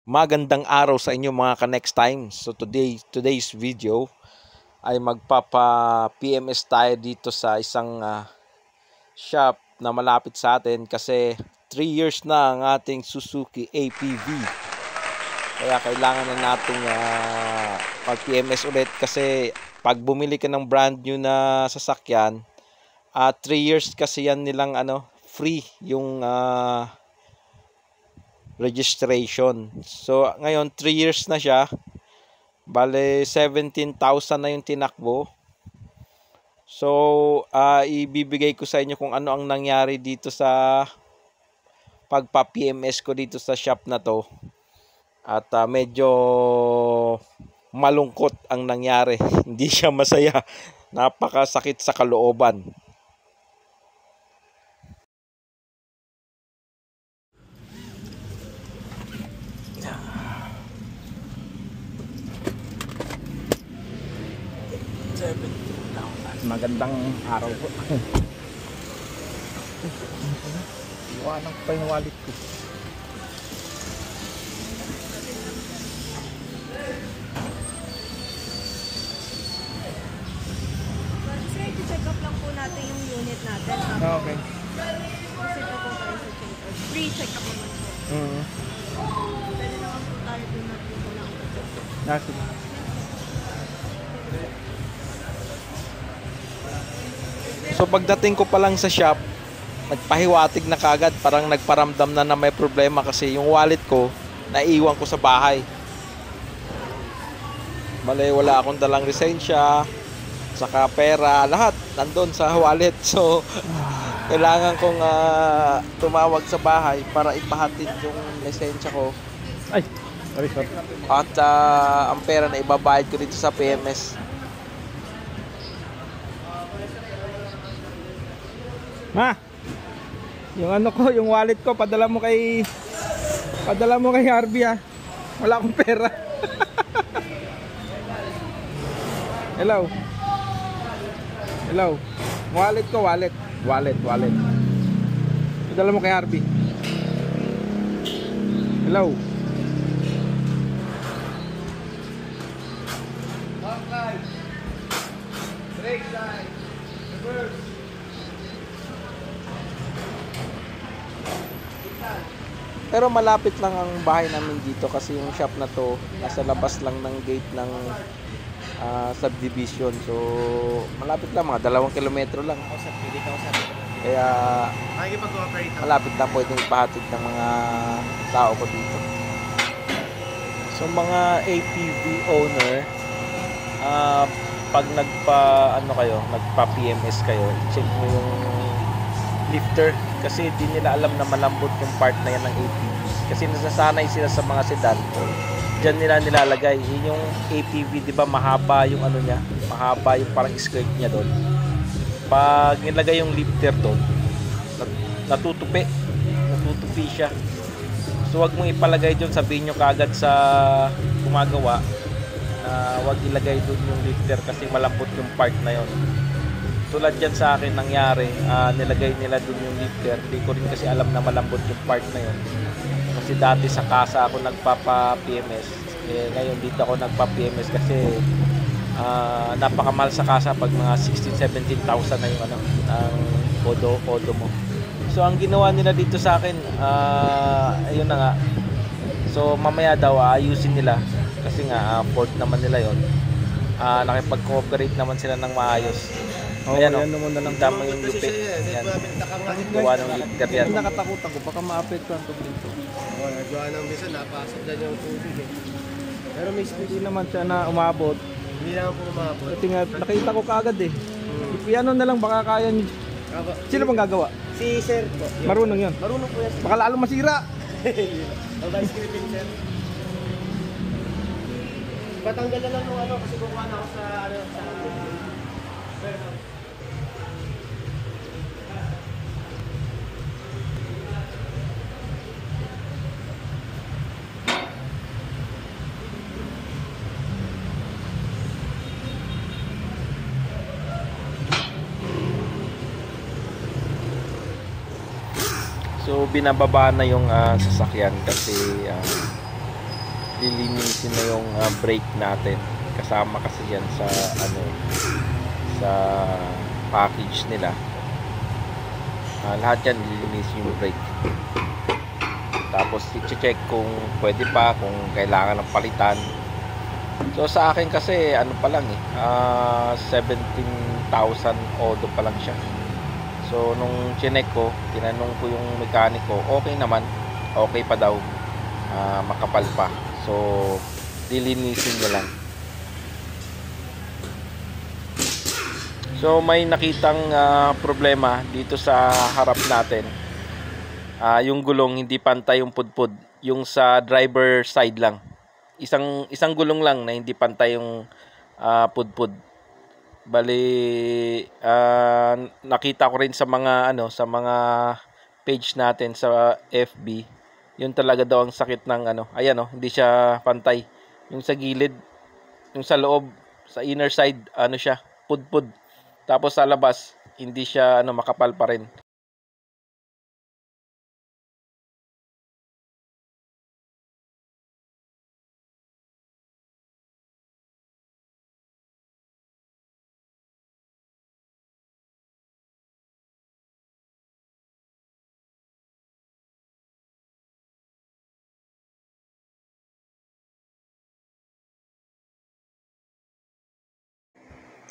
Magandang araw sa inyo mga ka-next time. So today's video ay magpapa-PMS tayo dito sa isang shop na malapit sa atin kasi 3 years na ang ating Suzuki APV. Kaya kailangan na nating pag-PMS ulit kasi pag bumili ka ng brand new na sasakyan, 3 years kasi yan nilang free yung registration. So ngayon 3 years na siya. Bale 17,000 na yung tinakbo. So ibibigay ko sa inyo kung ano ang nangyari dito sa pagpa-PMS ko dito sa shop na to. At medyo malungkot ang nangyari. Hindi siya masaya. Napakasakit sa kalooban. Magandang araw po. Iwanan ko pa yung wallet ko. Sir, i-check up lang po natin yung unit natin. Okay. Kasi po kayo sa check-up. Free check-up naman po. Pwede naman po tayo dun natin po lang. Nasi. So pagdating ko pa lang sa shop, nagpahiwatig na kagad, parang nagparamdam na may problema kasi yung wallet ko naiiwan ko sa bahay. Bale, wala akong dalang lisensya, saka pera, lahat nandun sa wallet. So kailangan kong tumawag sa bahay para ipahatid yung lisensya ko. Ay, sorry. At ang pera na ibabayad ko dito sa PMS. Ma, yung yung wallet ko, padala mo kay Harvey ha. Wala akong pera. Hello. Wallet ko, wallet. Padala mo kay Harvey. Hello. Brake light. Reverse. Pero malapit lang ang bahay namin dito kasi yung shop na to nasa labas lang ng gate ng subdivision. So malapit lang, mga 2 kilometro lang. Kaya malapit lang, pwedeng ipahatid ng mga tao ko dito. So mga APV owner, pag nagpa-PMS kayo, i-check mo yung lifter kasi di nila alam na malambot yung part na yan ng APV kasi nasasanay sila sa mga sedan, dyan nila nilalagay. Yung APV, di ba, mahaba yung niya, mahaba yung parang skirt niya doon. Pag nilagay yung lifter doon, natutupi siya. So wag mong ipalagay doon, sabihin nyo kagad sa gumagawa na wag ilagay doon yung lifter kasi malambot yung part na yon. Tulad dyan sa akin nangyari, nilagay nila dun yung lifter. Hindi ko rin kasi alam na malambot yung part na yun. Kasi dati sa kasa ako nagpapa-PMS. Ngayon dito ako nagpa-PMS kasi napakamahal sa kasa pag mga 16,000-17,000 na yung ang podo mo. So ang ginawa nila dito sa akin, ayun na nga. So mamaya daw ayusin nila kasi nga port naman nila yon. Nakipag-cooperate naman sila ng maayos. Ayan o, tama yung lupit. Ayan, gawa ng lifter yan. Nakatakutan ko, baka maapektuhan to dito. Nagawa ng bisa, napasok na yung tubig eh. Pero may speed. Hindi naman siya na umabot. Hindi naman po umabot. Kasi nga, nakita ko kaagad eh. Ipiano na lang, baka kaya niyo. Sino bang gagawa? Si Sir po. Marunong yun. Marunong po yan. Baka lalong masira. Ang vice gripping, Sir. Patanggal na lang nung kasi kukuha na ako sa So binababa na yung sasakyan kasi lilinisin na yung brake natin. Kasama kasi yan sa sa package nila. Lahat yan lilinisin yung brake. Tapos i-check kung pwede pa, kung kailangan ng palitan. So sa akin kasi ano pa lang 17,000 odo pa lang siya. So nung chinek ko, tinanong ko yung mekaniko, okay naman, okay pa daw, makapal pa. So lilinisin niya lang. So may nakitang problema dito sa harap natin. Yung gulong hindi pantay yung pudpud, yung sa driver side lang. Isang gulong lang na hindi pantay yung pudpud. Bali nakita ko rin sa mga sa mga page natin sa FB, yun talaga daw ang sakit ng ayan hindi siya pantay. Yung sa gilid, yung sa loob, sa inner side siya, pudpud. Tapos sa labas, hindi siya makapal pa rin.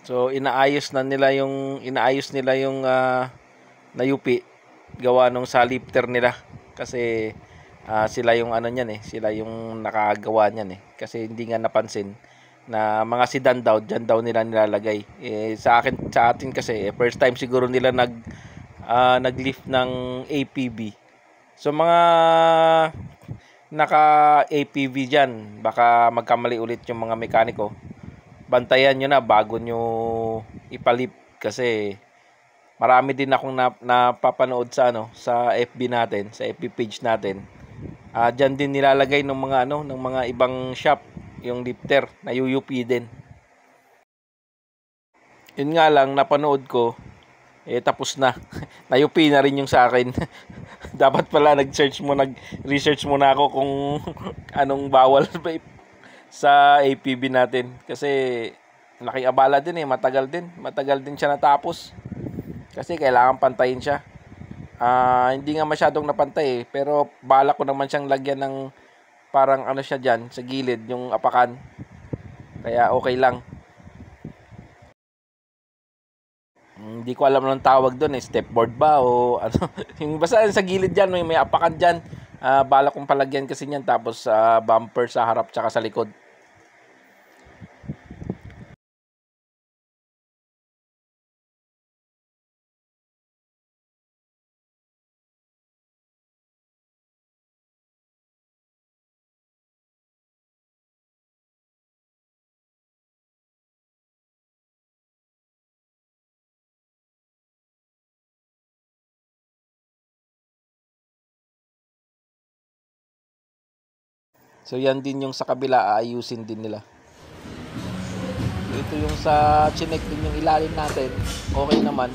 So inaayos nila yung nayupi gawa nung sa lifter nila kasi sila yung sila yung nakagawa niyan kasi hindi nga napansin na mga sedan daw diyan daw nila nilalagay. Sa atin kasi first time siguro nila naglift ng APV. So mga naka APV diyan, baka magkamali ulit yung mga mekaniko. Bantayan nyo na bago nyo ipalip kasi marami din akong napapanood sa FB natin, sa FB page natin. Diyan din nilalagay ng mga ibang shop yung lifter na UUP din. Yun nga lang napanood ko tapos na. Nayupi na rin yung sa akin. Dapat pala nag-research muna ako kung anong bawal sa APV natin kasi laking abala din matagal din siya natapos kasi kailangan pantayin siya. Hindi nga masyadong napantay pero bala ko naman siyang lagyan ng parang siya dyan sa gilid yung apakan, kaya okay lang. Hindi ko alam anong tawag doon stepboard ba o yung basta sa gilid dyan may apakan dyan. Bala kong palagyan kasi niyan tapos bumper sa harap tsaka sa likod. So yan din yung sa kabila, aayusin din nila. Ito yung sa chinek din yung ilalim natin, okay naman.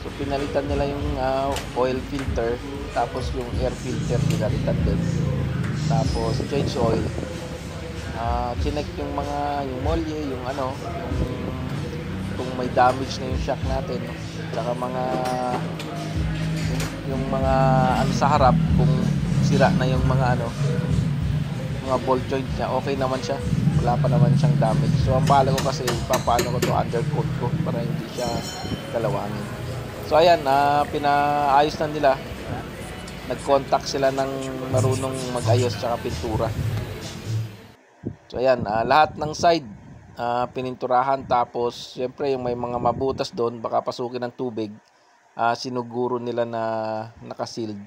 So pinalitan nila yung oil filter, tapos yung air filter pinalitan din. Tapos change oil. Chinek yung yung molye, yung kung may damage na yung shock natin, saka yung mga sa harap kung sira na yung mga ball joint niya, okay naman siya, wala pa naman siyang damage. So ang bala ko kasi papaano ko to undercoat ko para hindi siya galawangin. So ayan, pinaayos na nila, nag-contact sila ng marunong mag-ayos tsaka pintura. So ayan, lahat ng side pininturahan, tapos syempre yung may mga mabutas doon baka pasukin ng tubig, sinuguro nila na naka-sealed.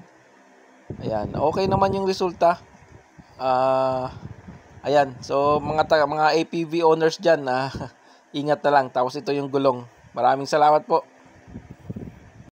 Ayan, okay naman yung resulta. Ayan, so mga APV owners dyan, ingat na lang. Tapos ito yung gulong. Maraming salamat po.